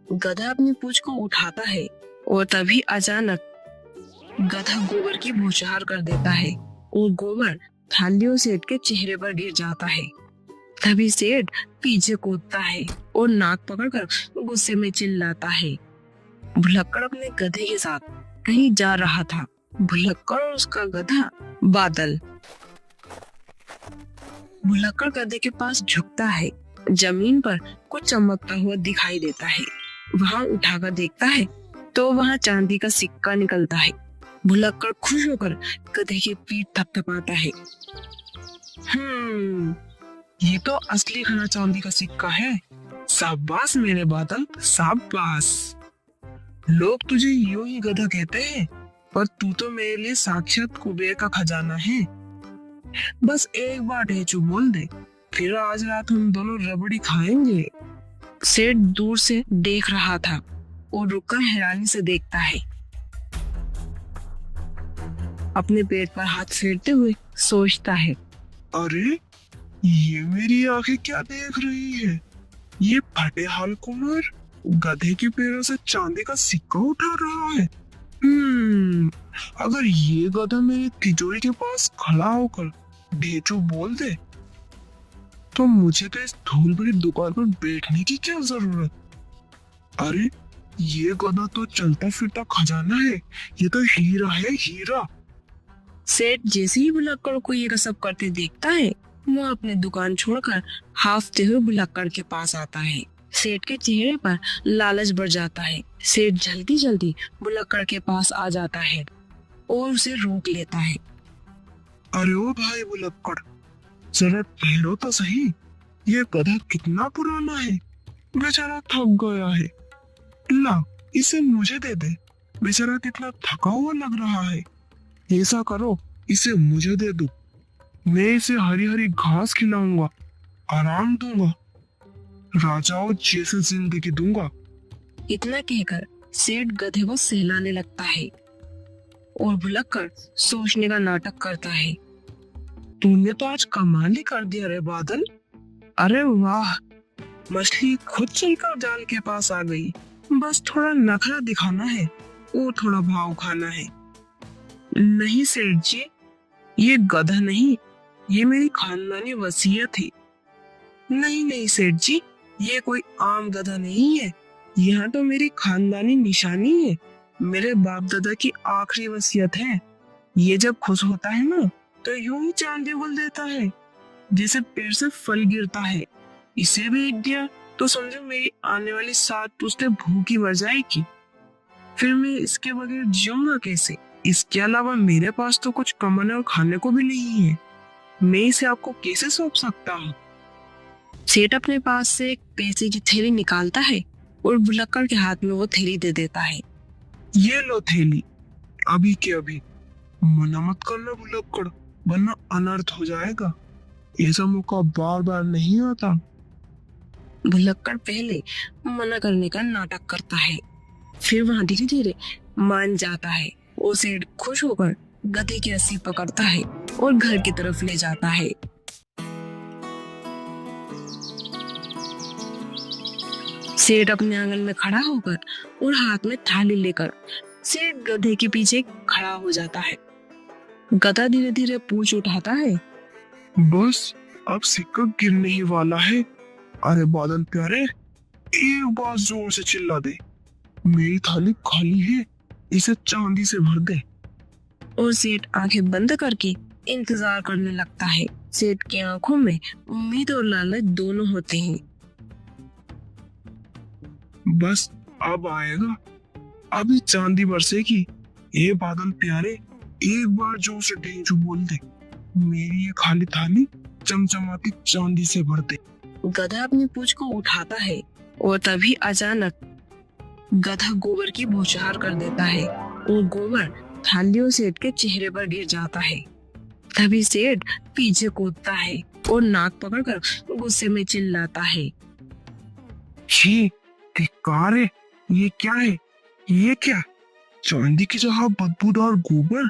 गधा अपनी पूंछ को उठाता है और तभी अचानक गधा गोबर की बौछार कर देता है और गोबर थालियों सेठ के चेहरे पर गिर जाता है। तभी सेठ पीछे कूदता है और नाक पकड़कर गुस्से में चिल्लाता है। भुलक्कड़ अपने गधे के साथ कहीं जा रहा था। भुलक्कड़ और उसका गधा बादल। भुलक्कड़ गधे के पास झुकता है। जमीन पर कुछ चमकता हुआ दिखाई देता है। वहां उठाकर देखता है तो वहां चांदी का सिक्का निकलता है। भुलक्कड़ खुश होकर गधे की पीठ थपथपाता है। ये तो असली घना चांदी का सिक्का है। शाबाश मेरे बादल, शाबाश। लोग तुझे यूं ही गधा कहते हैं, पर तू तो मेरे लिए साक्षात कुबेर का खजाना है। बस एक बार ढेचू बोल दे, फिर आज रात हम दोनों रबड़ी खाएंगे। सेठ दूर से देख रहा था और रुककर हैरानी से देखता है। अपने पेट पर हाथ फेरते हुए सोचता है, अरे ये मेरी आंखें क्या देख रही है? ये फटे हाल कुमार गधे के पैरों से चांदी का सिक्का उठा रहा है। अगर ये गधा मेरी तिजोरी के पास खड़ा होकर ढेचू बोल दे, तो मुझे तो इस धूल भरी दुकान पर बैठने की क्या जरूरत? अरे ये गधा तो चलता फिरता खजाना है। ये तो हीरा है, हीरा। सेठ जैसे ही भुलक्कड़ को ये सब करते देखता है, वो अपनी दुकान छोड़कर हाफते हुए भुलक्कड़ के पास आता है। सेठ के चेहरे पर लालच बढ़ जाता है। सेठ जल्दी जल्दी भुलक्कड़ के पास आ जाता है और उसे रोक लेता है। अरे ओ भाई भुलक्कड़, जरा ठहरो तो सही। ये गधा कितना पुराना है, बेचारा थक गया है। ला, इसे मुझे दे दे। बेचारा कितना थका हुआ लग रहा है। ऐसा करो, इसे मुझे दे दो। मैं इसे हरी हरी घास खिलाऊंगा, आराम दूंगा, राजाओं जैसे जिंदगी दूंगा। इतना कहकर सेठ गधे को सहलाने लगता है और भुलक्कड़ सोचने का नाटक करता है। तूने तो आज कमाल ही कर दिया रे बादल। अरे वाह, मछली खुद चलकर जाल के पास आ गई। बस थोड़ा नखरा दिखाना है और थोड़ा भाव खाना है। नहीं सेठ जी, ये गधा नहीं, ये मेरी खानदानी वसीयत है। नहीं नहीं सेठ जी, ये कोई आम गधा नहीं है। यहाँ तो मेरी खानदानी निशानी है, मेरे बाप दादा की आखिरी वसीयत है। ये जब खुश होता है ना, तो यूं ही चांदी उगल देता है, जैसे पेड़ से फल गिरता है। इसे बेच दिया तो समझो मेरी आने वाली 7 पुश्तें भूखी मर जाएगी। फिर मैं इसके बगैर जीऊंगा कैसे? इसके अलावा मेरे पास तो कुछ कमाने और खाने को भी नहीं है। मैं इसे आपको कैसे सौंप सकता हूँ? सेठ अपने पास से एक पैसे की थैली निकालता है और भुलक्कड़ के हाथ में वो थैली दे देता है। ये लो थैली, अभी के अभी। मना मत करना भुलक्कड़, वरना अनर्थ हो जाएगा। ऐसा मौका बार बार नहीं आता। भुलक्कड़ पहले मना करने का नाटक करता है, फिर वहां धीरे धीरे मान जाता है और सेठ खुश होकर गधे की रस्सी पकड़ता है और घर की तरफ ले जाता है। सेठ अपने आंगन में खड़ा होकर और हाथ में थाली लेकर सेठ गधे के पीछे खड़ा हो जाता है। गधा धीरे धीरे पूंछ उठाता है। बस अब सिक्का गिरने ही वाला है। अरे बादल प्यारे, एक बार जोर से चिल्ला दे, मेरी थाली खाली है, इसे चांदी से भर दे। और सेठ आंखें बंद करके इंतजार करने लगता है। सेठ की आंखों में उम्मीद और लालच दोनों होते हैं। बस अब आएगा, अभी चांदी बरसेगी। ये बादल प्यारे, एक बार जोर से ढेंचू बोल दे, मेरी ये खाली थाली चमचमाती चांदी से भर दे। गधा अपनी पूंछ को उठाता है और तभी अचानक गधा गोबर की बौछार कर देता है और गोबर थालियों सेठ के चेहरे पर गिर जाता है। तभी सेठ पीछे कूदता है और नाक पकड़कर गुस्से में चिल्लाता है। छी, धिक्कार है, ये क्या है? ये क्या? चांदी की जगह बदबूदार गोबर,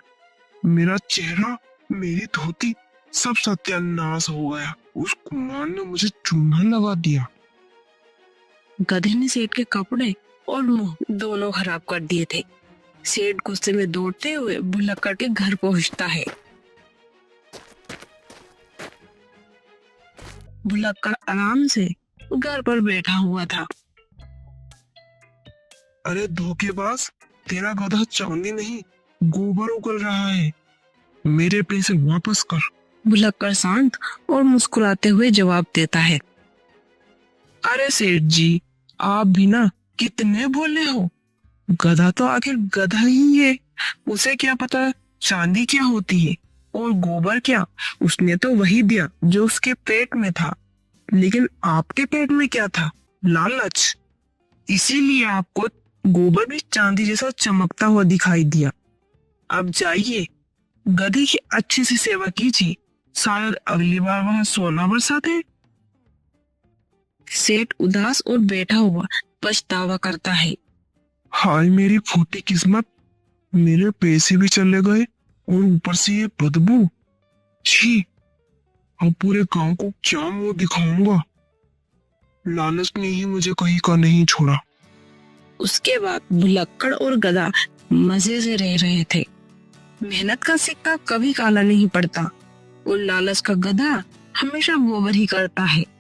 मेरा चेहरा, मेरी धोती, सब सत्यानाश हो गया। उस कुमार ने मुझे चूना लगा दिया। गधे ने सेठ के कपड़े और मुंह दोनों खराब कर दिए थे। सेठ गुस्से में दौड़ते हुए भुलक्कड़ के घर पहुंचता है। भुलक्कड़ आराम से घर पर बैठा हुआ था। अरे धोखेबाज, तेरा गधा चांदी नहीं गोबर उगल रहा है। मेरे पैसे वापस कर। भुलक्कड़ शांत और मुस्कुराते हुए जवाब देता है। अरे सेठ जी, आप भी ना कितने भोले हो। गधा तो आखिर गधा ही है, उसे क्या पता चांदी क्या होती है और गोबर क्या। उसने तो वही दिया जो उसके पेट में था। लेकिन आपके पेट में क्या था? लालच। इसीलिए आपको गोबर भी चांदी जैसा चमकता हुआ दिखाई दिया। अब जाइए, गधी की अच्छी सी सेवा कीजिए, शायद अगली बार वहां सोना बरसाते। सेठ उदास और बैठा हुआ पछतावा करता है। हाय मेरी फूटी किस्मत, मेरे पैसे भी चले गए और ऊपर से ये बदबू। छी, अब पूरे गांव को क्या मुंह दिखाऊंगा। लालच ने ही मुझे कहीं का नहीं छोड़ा। उसके बाद भुलक्कड़ और गधा मजे से रह रहे थे। मेहनत का सिक्का कभी काला नहीं पड़ता और लालच का गधा हमेशा गोबर ही करता है।